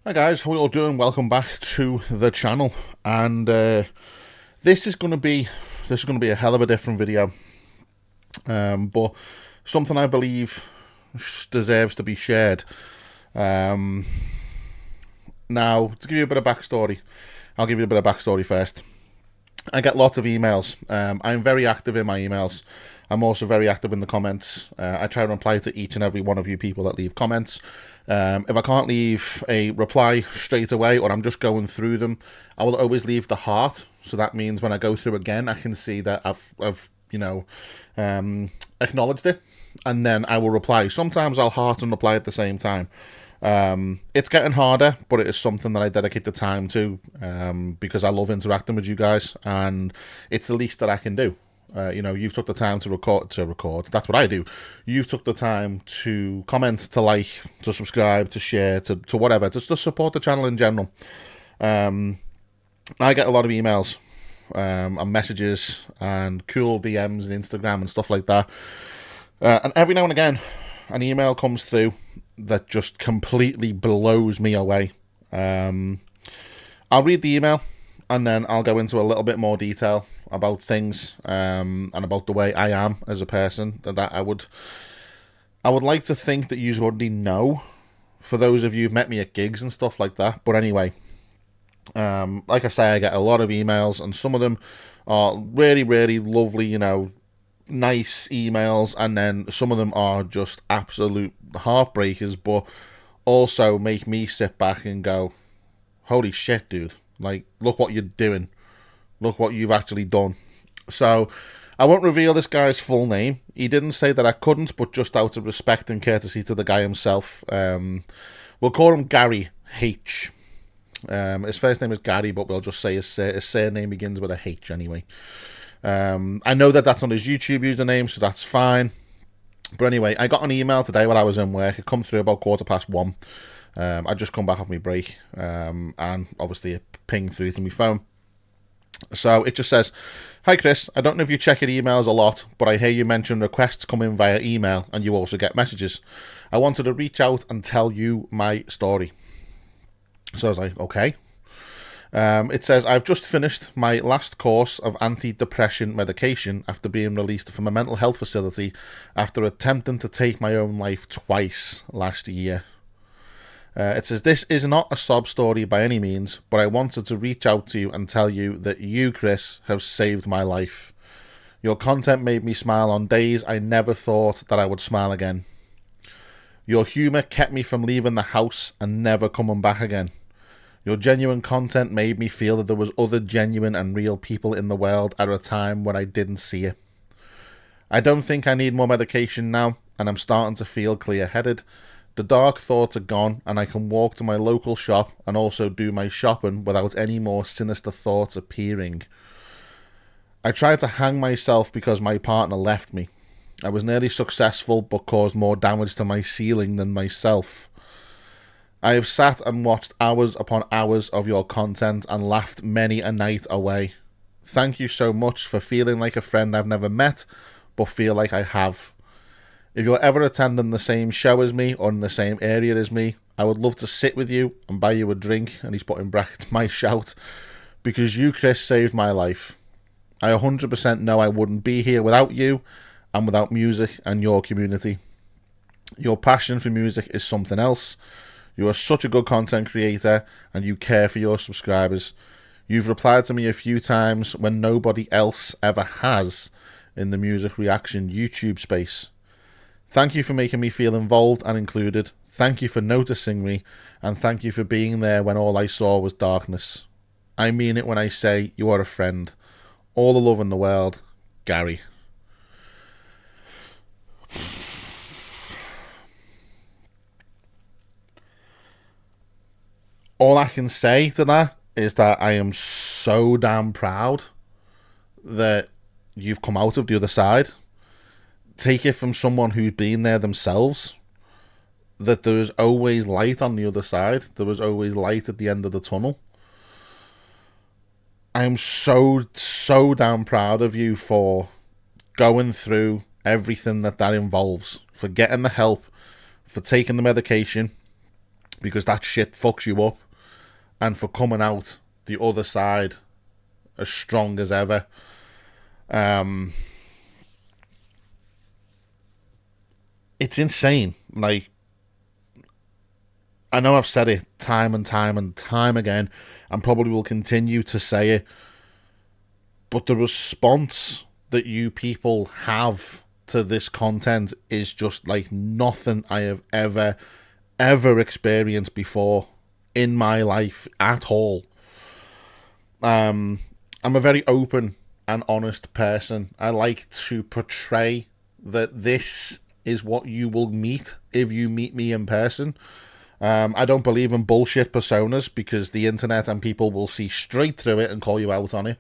Hi guys, how are you all doing? Welcome back to the channel, and this is going to be a hell of a different video, but something I believe deserves to be shared. Now, to give you a bit of backstory, I'll give you a bit of backstory first. I get lots of emails. I'm very active in my emails. I'm also very active in the comments. I try to reply to each and every one of you people that leave comments. If I can't leave a reply straight away, or I'm just going through them, I will always leave the heart. So that means when I go through again, I can see that I've acknowledged it, and then I will reply. Sometimes I'll heart and reply at the same time. It's getting harder, but it is something that I dedicate the time to, because I love interacting with you guys, and it's the least that I can do. You've took the time to record. That's what I do. You've took the time to comment, to like, to subscribe, to share, to whatever, just to support the channel in general. I get a lot of emails, and messages, and cool DMs and Instagram and stuff like that. And every now and again, an email comes through that just completely blows me away. I'll read the email, and then I'll go into a little bit more detail about things, and about the way I am as a person. That I would like to think that you already know, for those of you who've met me at gigs and stuff like that. But anyway, like I say, I get a lot of emails, and some of them are really, really lovely, nice emails, and then some of them are just absolute heartbreakers, but also make me sit back and go, holy shit, dude, like, look what you're doing, look what you've actually done. So I won't reveal this guy's full name. He didn't say that I couldn't, but just out of respect and courtesy to the guy himself, we'll call him Gary H. His first name is Gary, but we'll just say his surname begins with a H anyway. I know that that's not his YouTube username, so that's fine. But anyway, I got an email today while I was in work. It come through about 1:15. I'd just come back off my break, and obviously it pinged through to my phone. So it just says, "Hi Chris, I don't know if you check your emails a lot, but I hear you mention requests come in via email, and you also get messages. I wanted to reach out and tell you my story." So I was like, okay. It says, "I've just finished my last course of anti-depression medication after being released from a mental health facility after attempting to take my own life twice last year." It says, "This is not a sob story by any means, but I wanted to reach out to you and tell you that you, Chris, have saved my life. Your content made me smile on days I never thought that I would smile again. Your humour kept me from leaving the house and never coming back again. Your genuine content made me feel that there was other genuine and real people in the world at a time when I didn't see it. I don't think I need more medication now, and I'm starting to feel clear-headed. The dark thoughts are gone, and I can walk to my local shop and also do my shopping without any more sinister thoughts appearing. I tried to hang myself because my partner left me. I was nearly successful, but caused more damage to my ceiling than myself. I have sat and watched hours upon hours of your content and laughed many a night away. Thank you so much for feeling like a friend I've never met, but feel like I have. If you're ever attending the same show as me or in the same area as me, I would love to sit with you and buy you a drink," and he's put in brackets, "my shout, because you, Chris, saved my life. I 100% know I wouldn't be here without you and without music and your community. Your passion for music is something else. You are such a good content creator and you care for your subscribers. You've replied to me a few times when nobody else ever has in the music reaction YouTube space. Thank you for making me feel involved and included. Thank you for noticing me, and thank you for being there when all I saw was darkness. I mean it when I say you are a friend. All the love in the world, Gary." All I can say to that is that I am so damn proud that you've come out of the other side. Take it from someone who's been there themselves, that there is always light on the other side. There was always light at the end of the tunnel. I'm so damn proud of you for going through everything that involves, for getting the help, for taking the medication, because that shit fucks you up, and for coming out the other side as strong as ever. It's insane. Like, I know I've said it time and time and time again, and probably will continue to say it, but the response that you people have to this content is just like nothing I have ever experienced before in my life at all. I'm a very open and honest person. I like to portray that this is what you will meet if you meet me in person. I don't believe in bullshit personas, because the internet and people will see straight through it and call you out on it.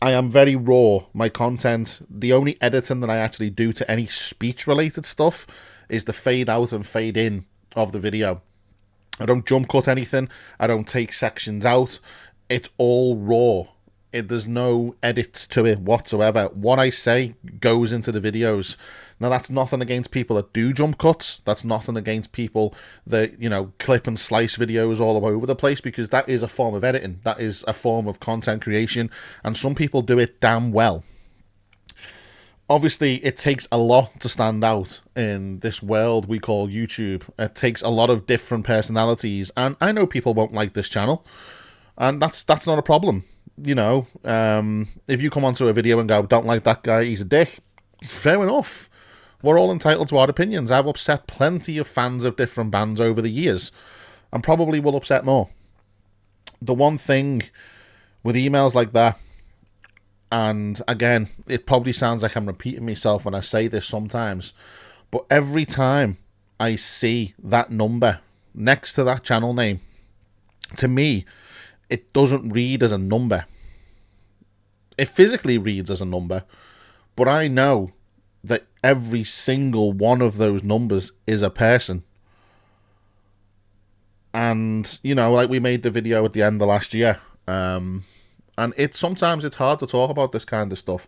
I am very raw. My content, the only editing that I actually do to any speech-related stuff is the fade out and fade in of the video. I don't jump cut anything. I don't take sections out. It's all raw. There's no edits to it whatsoever. What I say goes into the videos. Now, that's nothing against people that do jump cuts. That's nothing against people that, you know, clip and slice videos all over the place, because that is a form of editing. That is a form of content creation, and some people do it damn well. Obviously, it takes a lot to stand out in this world we call YouTube. It takes a lot of different personalities, and I know people won't like this channel, and that's not a problem. You know, if you come onto a video and go, don't like that guy, he's a dick, fair enough. We're all entitled to our opinions. I've upset plenty of fans of different bands over the years, and probably will upset more. The one thing with emails like that, and again, it probably sounds like I'm repeating myself when I say this sometimes, but every time I see that number next to that channel name, to me, it doesn't read as a number. It physically reads as a number, but I know that every single one of those numbers is a person. And, you know, like we made the video at the end of last year, and sometimes it's hard to talk about this kind of stuff.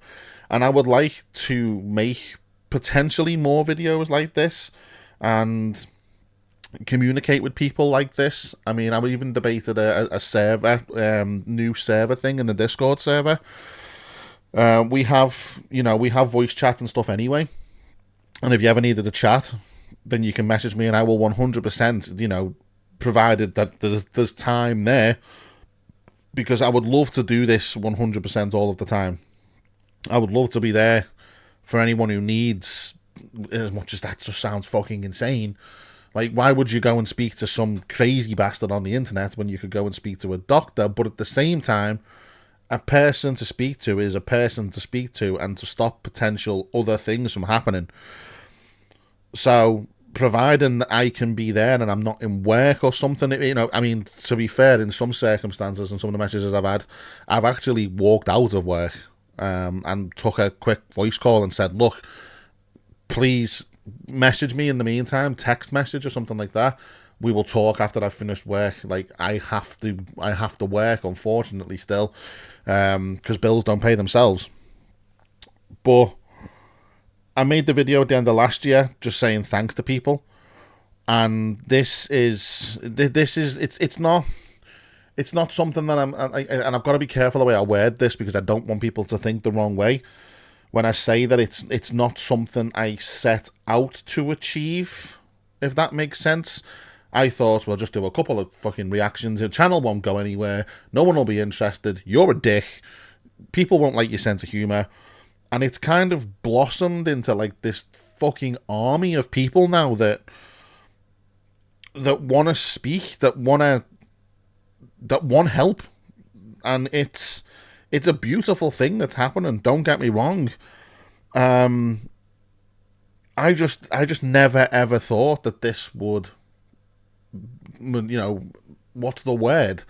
And I would like to make potentially more videos like this and communicate with people like this. I mean, I even debated a server, new server thing in the Discord server. We have voice chat and stuff anyway. And if you ever needed a chat, then you can message me, and I will 100%, you know, provided that there's time there, because I would love to do this 100% all of the time. I would love to be there for anyone who needs, as much as that just sounds fucking insane. Like, why would you go and speak to some crazy bastard on the internet when you could go and speak to a doctor? But at the same time, a person to speak to is a person to speak to, and to stop potential other things from happening. So, providing that I can be there and I'm not in work or something, you know, I mean, to be fair, in some circumstances and some of the messages I've had, I've actually walked out of work and took a quick voice call and said, look, please message me in the meantime, text message or something like that. We will talk after I've finished work. Like, I have to work, unfortunately, still, because bills don't pay themselves. But I made the video at the end of last year just saying thanks to people, and it's not something that and I've got to be careful the way I word this, because I don't want people to think the wrong way when I say that it's not something I set out to achieve, if that makes sense. I thought, well, just do a couple of fucking reactions. The channel won't go anywhere. No one will be interested. You're a dick. People won't like your sense of humour. And it's kind of blossomed into like this fucking army of people now that want to speak, that want help. And it's a beautiful thing that's happening. Don't get me wrong. I just never ever thought that this would, you know, what's the word?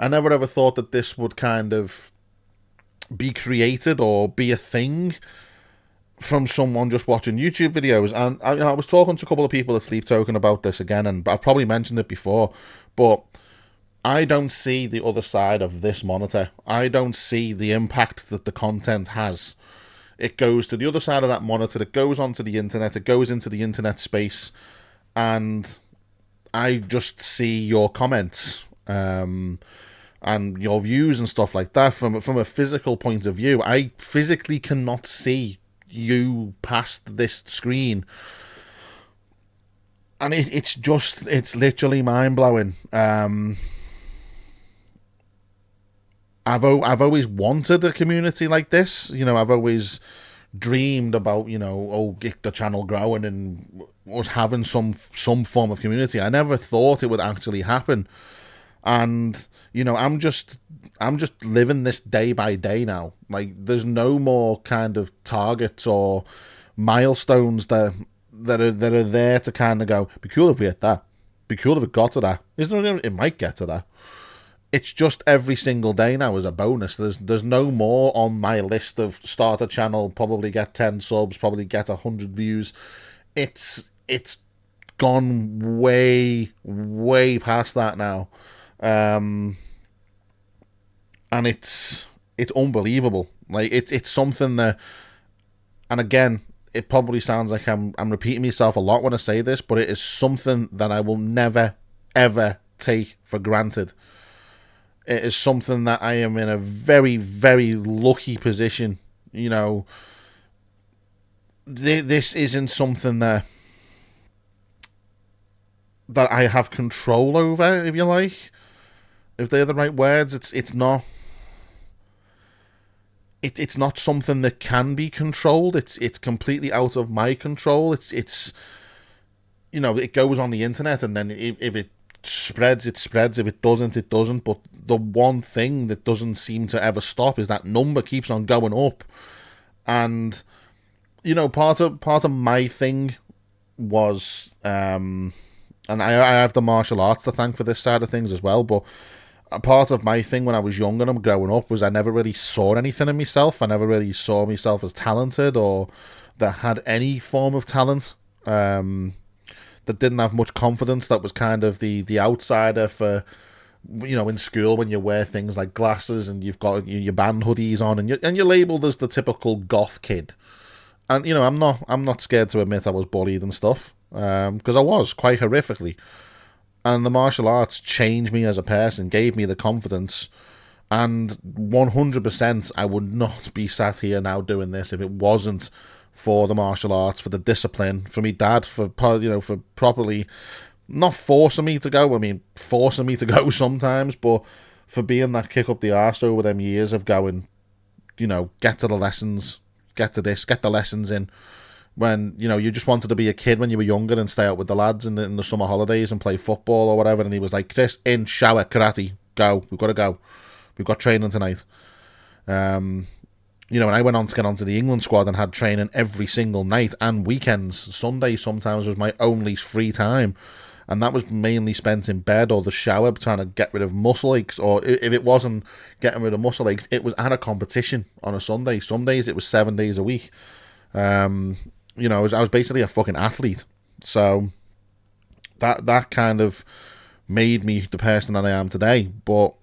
I never ever thought that this would kind of be created or be a thing from someone just watching YouTube videos. And I was talking to a couple of people at Sleep Token about this again, and I've probably mentioned it before, but I don't see the other side of this monitor. I don't see the impact that the content has. It goes to the other side of that monitor, it goes onto the internet, it goes into the internet space, and I just see your comments and your views and stuff like that from a physical point of view. I physically cannot see you past this screen, and it's literally mind blowing. I've always wanted a community like this. I've always dreamed about, get the channel growing and us having some form of community. I never thought it would actually happen. And, I'm just living this day by day now. Like, there's no more kind of targets or milestones that are there to kind of go, be cool if we hit that. Be cool if it got to that. It might get to that. It's just every single day now is a bonus. There's no more on my list of start a channel, probably get 10 subs, probably get 100 views. It's gone way, way past that now. And it's unbelievable. Like, it's something that, and again, it probably sounds like I'm repeating myself a lot when I say this, but it is something that I will never, ever take for granted. It is something that I am in a very, very lucky position. This isn't something that I have control over, if you like. If they're the right words, it's not. It's not something that can be controlled. It's completely out of my control. It's it goes on the internet, and then if it spreads, it spreads. If it doesn't, it doesn't. But the one thing that doesn't seem to ever stop is that number keeps on going up. And part of my thing was, and I have the martial arts to thank for this side of things as well. But a part of my thing when I was younger and growing up was I never really saw anything in myself. I never really saw myself as talented or that had any form of talent. That didn't have much confidence. That was kind of the outsider for, in school when you wear things like glasses and you've got your band hoodies on and you're labelled as the typical goth kid. And I'm not scared to admit I was bullied and stuff, because I was quite horrifically. And the martial arts changed me as a person, gave me the confidence, and 100% I would not be sat here now doing this if it wasn't for the martial arts, for the discipline, for me dad, for properly not forcing me to go. I mean, forcing me to go sometimes, but for being that kick up the arse over them years of going, get to the lessons, get to this, get the lessons in. When, you just wanted to be a kid when you were younger and stay out with the lads in the summer holidays and play football or whatever. And he was like, Chris, in, shower, karate, go. We've got to go. We've got training tonight. And I went on to get onto the England squad and had training every single night and weekends. Sunday sometimes was my only free time. And that was mainly spent in bed or the shower trying to get rid of muscle aches. Or if it wasn't getting rid of muscle aches, it was at a competition on a Sunday. Some days it was 7 days a week. I was basically a fucking athlete. So that kind of made me the person that I am today. But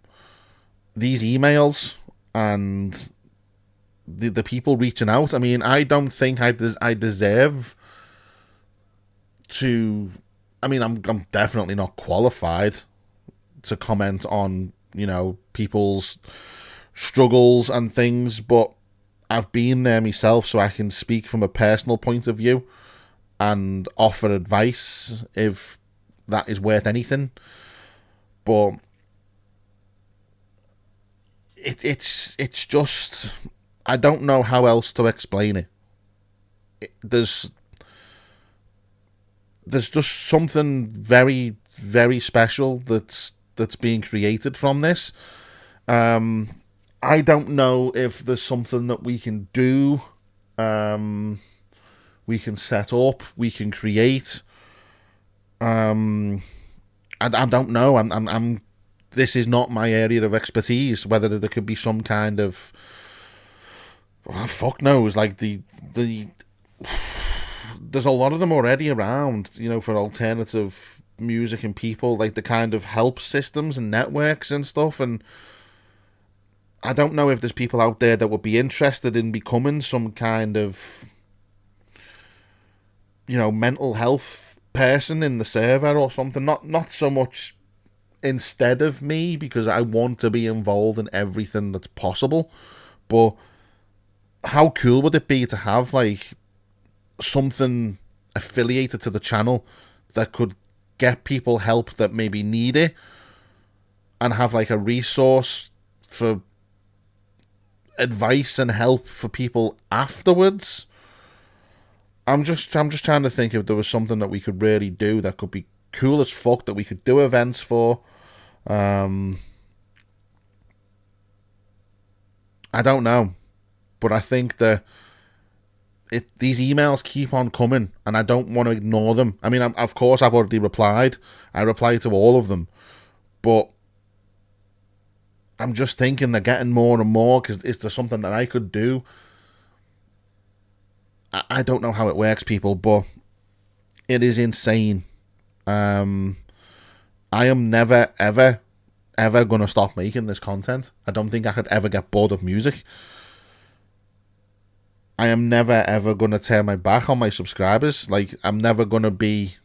these emails and the people reaching out, I mean, I don't think I deserve to. I mean, I'm definitely not qualified to comment on, people's struggles and things, but I've been there myself, so I can speak from a personal point of view and offer advice if that is worth anything. But it's just, I don't know how else to explain it. There's just something very, very special that's being created from this. I don't know if there's something that we can do, we can set up, we can create. I don't know. I'm. This is not my area of expertise. Whether there could be some kind of, fuck knows. Like there's a lot of them already around, for alternative music and people, like the kind of help systems and networks and stuff. And I don't know if there's people out there that would be interested in becoming some kind of, mental health person in the server or something. Not so much instead of me, because I want to be involved in everything that's possible. But how cool would it be to have like something affiliated to the channel that could get people help that maybe need it, and have like a resource for advice and help for people afterwards. I'm just trying to think if there was something that we could really do that could be cool as fuck, that we could do events for. I don't know, but I think that these emails keep on coming, and I don't want to ignore them. I mean, of course, I've already replied. I replied to all of them, but I'm just thinking they're getting more and more, because is there something that I could do? I don't know how it works, people, but it is insane. I am never, ever, ever going to stop making this content. I don't think I could ever get bored of music. I am never, ever going to turn my back on my subscribers. Like, I'm never going to be...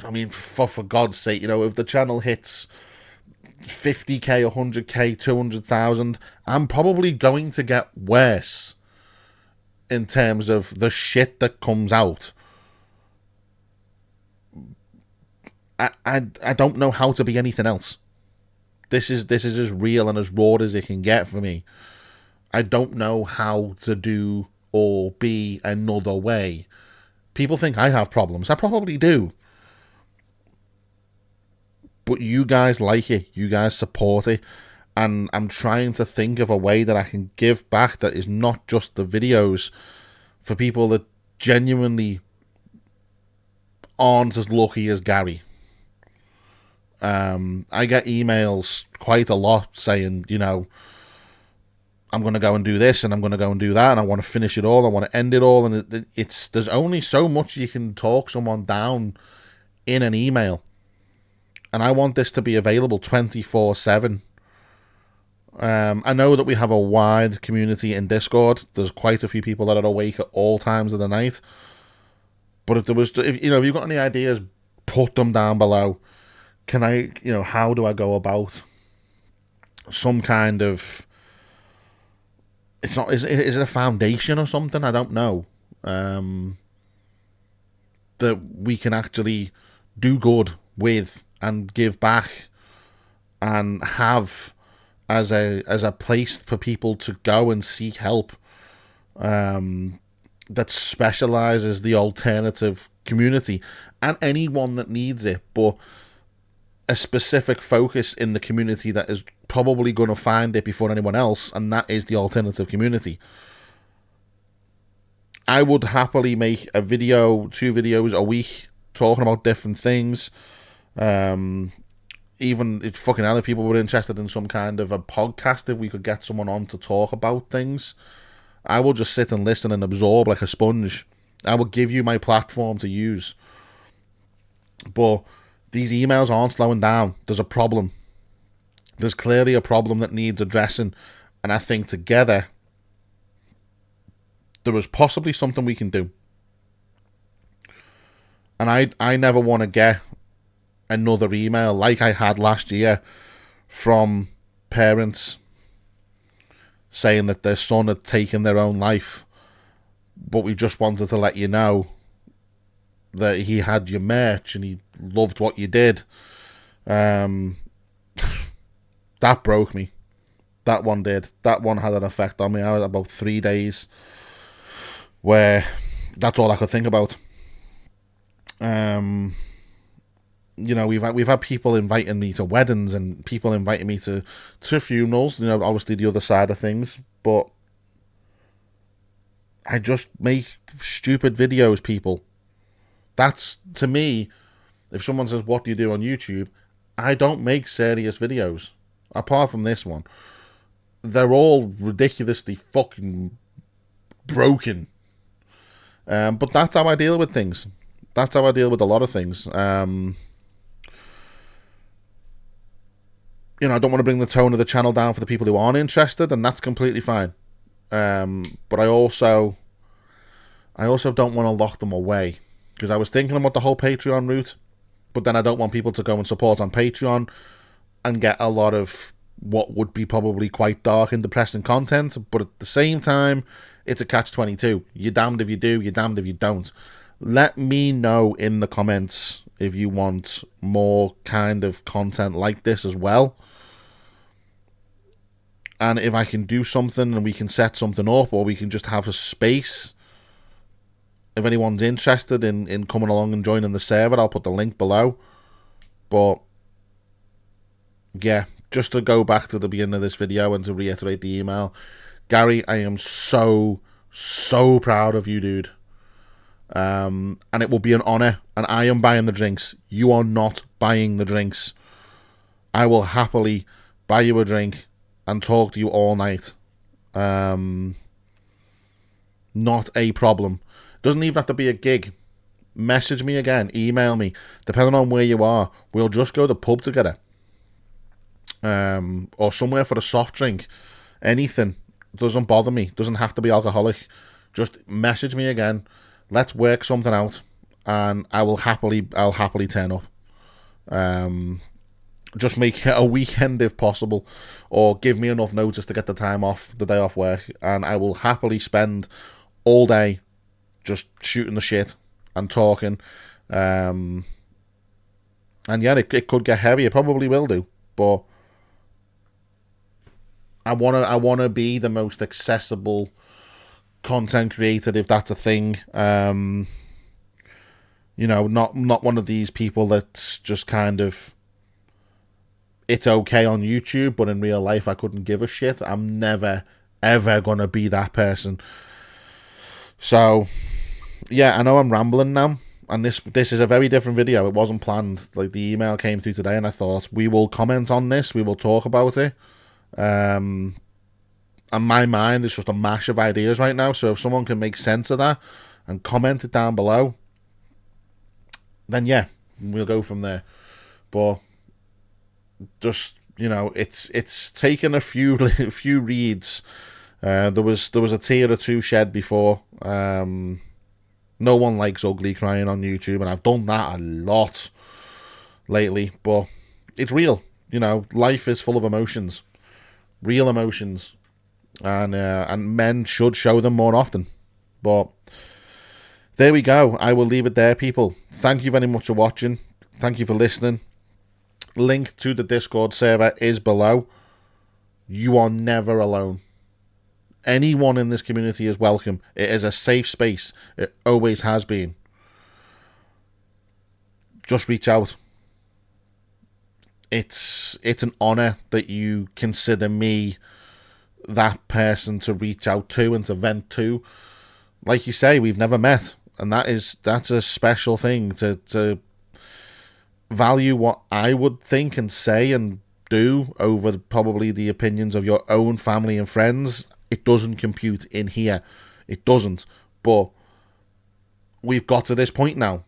I mean, for God's sake, you know, if the channel hits 50k, 100k, 200,000, I'm probably going to get worse in terms of the shit that comes out. I don't know how to be anything else. This is as real and as raw as it can get for me. I don't know how to do or be another way. People think I have problems. I probably do. But you guys like it. You guys support it. And I'm trying to think of a way that I can give back that is not just the videos, for people that genuinely aren't as lucky as Gary. I get emails quite a lot saying, you know, I'm going to go and do this, and I'm going to go and do that, and I want to finish it all, I want to end it all, and there's only so much you can talk someone down in an email. And I want this to be available 24/7. I know that we have a wide community in Discord. There's quite a few people that are awake at all times of the night. But if you've got any ideas, put them down below. Can I, how do I go about some kind of... Is it a foundation or something? I don't know. That we can actually do good with and give back and have as a place for people to go and seek help, that specializes the alternative community and anyone that needs it, but a specific focus in the community that is probably going to find it before anyone else, and that is the alternative community. I would happily make a video, 2 videos a week, talking about different things. Even if fucking other people were interested in some kind of a podcast, if we could get someone on to talk about things, I will just sit and listen and absorb like a sponge. I will give you my platform to use. But these emails aren't slowing down. There's a problem. There's clearly a problem that needs addressing. And I think together, there is possibly something we can do. And I never want to get another email like I had last year from parents saying that their son had taken their own life, but we just wanted to let you know that he had your merch and he loved what you did. That broke me. That one did. That one had an effect on me. I was about 3 days where that's all I could think about. We've had people inviting me to weddings and people inviting me to funerals, obviously the other side of things, but I just make stupid videos, people. That's, to me, if someone says, what do you do on YouTube? I don't make serious videos, apart from this one. They're all ridiculously fucking broken. But that's how I deal with things. That's how I deal with a lot of things. I don't want to bring the tone of the channel down for the people who aren't interested, and that's completely fine. But I also don't want to lock them away, because I was thinking about the whole Patreon route, but then I don't want people to go and support on Patreon and get a lot of what would be probably quite dark and depressing content, but at the same time, it's a catch-22. You're damned if you do, you're damned if you don't. Let me know in the comments if you want more kind of content like this as well. And if I can do something and we can set something up, or we can just have a space. If anyone's interested in coming along and joining the server, I'll put the link below. But yeah, just to go back to the beginning of this video and to reiterate the email, Gary, I am so proud of you, dude. And it will be an honor, and I am buying the drinks. You are not buying the drinks. I will happily buy you a drink and talk to you all night. Not a problem. Doesn't even have to be a gig. Message me again, email me, depending on where you are. We'll just go to the pub together, or somewhere for a soft drink. Anything doesn't bother me. Doesn't have to be alcoholic. Just message me again. Let's work something out, and I'll happily turn up. Just make it a weekend if possible, or give me enough notice to get the time off, the day off work, and I will happily spend all day just shooting the shit and talking. And yeah, it could get heavy. It probably will do, but I wanna be the most accessible content creator, if that's a thing. You know, not one of these people that's just kind of, it's okay on YouTube, but in real life I couldn't give a shit. I'm never ever gonna be that person. So yeah, I know I'm rambling now, and this is a very different video. It wasn't planned. Like, the email came through today, and I thought, we will comment on this, we will talk about it. And my mind is just a mash of ideas right now, so if someone can make sense of that and comment it down below, then yeah, we'll go from there. But just, you know, it's taken a few reads. There was a tear or two shed before. No one likes ugly crying on YouTube, and I've done that a lot lately, but it's real. You know, life is full of emotions, real emotions, and men should show them more often. But there we go. I will leave it there, people. Thank you very much for watching. Thank you for listening. Link to the Discord server is below. You are never alone. Anyone in this community is welcome. It is a safe space. It always has been. Just reach out. It's an honor that you consider me that person to reach out to and to vent to. Like you say, we've never met, and that's a special thing, to value what I would think and say and do over probably the opinions of your own family and friends. It doesn't compute in here. It doesn't. But we've got to this point now,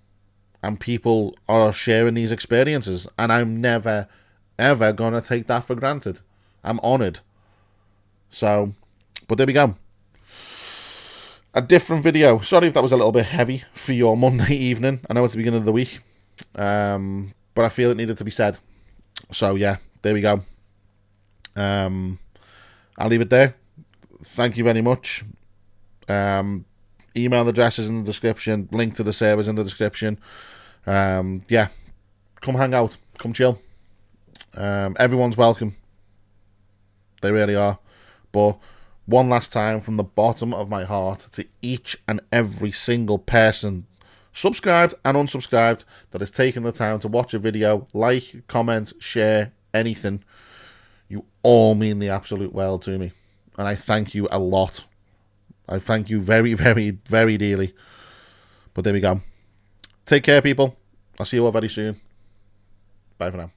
and people are sharing these experiences, and I'm never ever gonna take that for granted. I'm honoured. So, but there we go. A different video. Sorry if that was a little bit heavy for your Monday evening. I know it's the beginning of the week, but I feel it needed to be said. So yeah, there we go. I'll leave it there. Thank you very much. Email address is in the description. Link to the servers in the description. Yeah, come hang out. Come chill. Everyone's welcome. They really are. But one last time, from the bottom of my heart, to each and every single person, subscribed and unsubscribed, that has taken the time to watch a video, like, comment, share, anything. You all mean the absolute world to me, and I thank you a lot. I thank you very, very, very dearly. But there we go. Take care, people. I'll see you all very soon. Bye for now.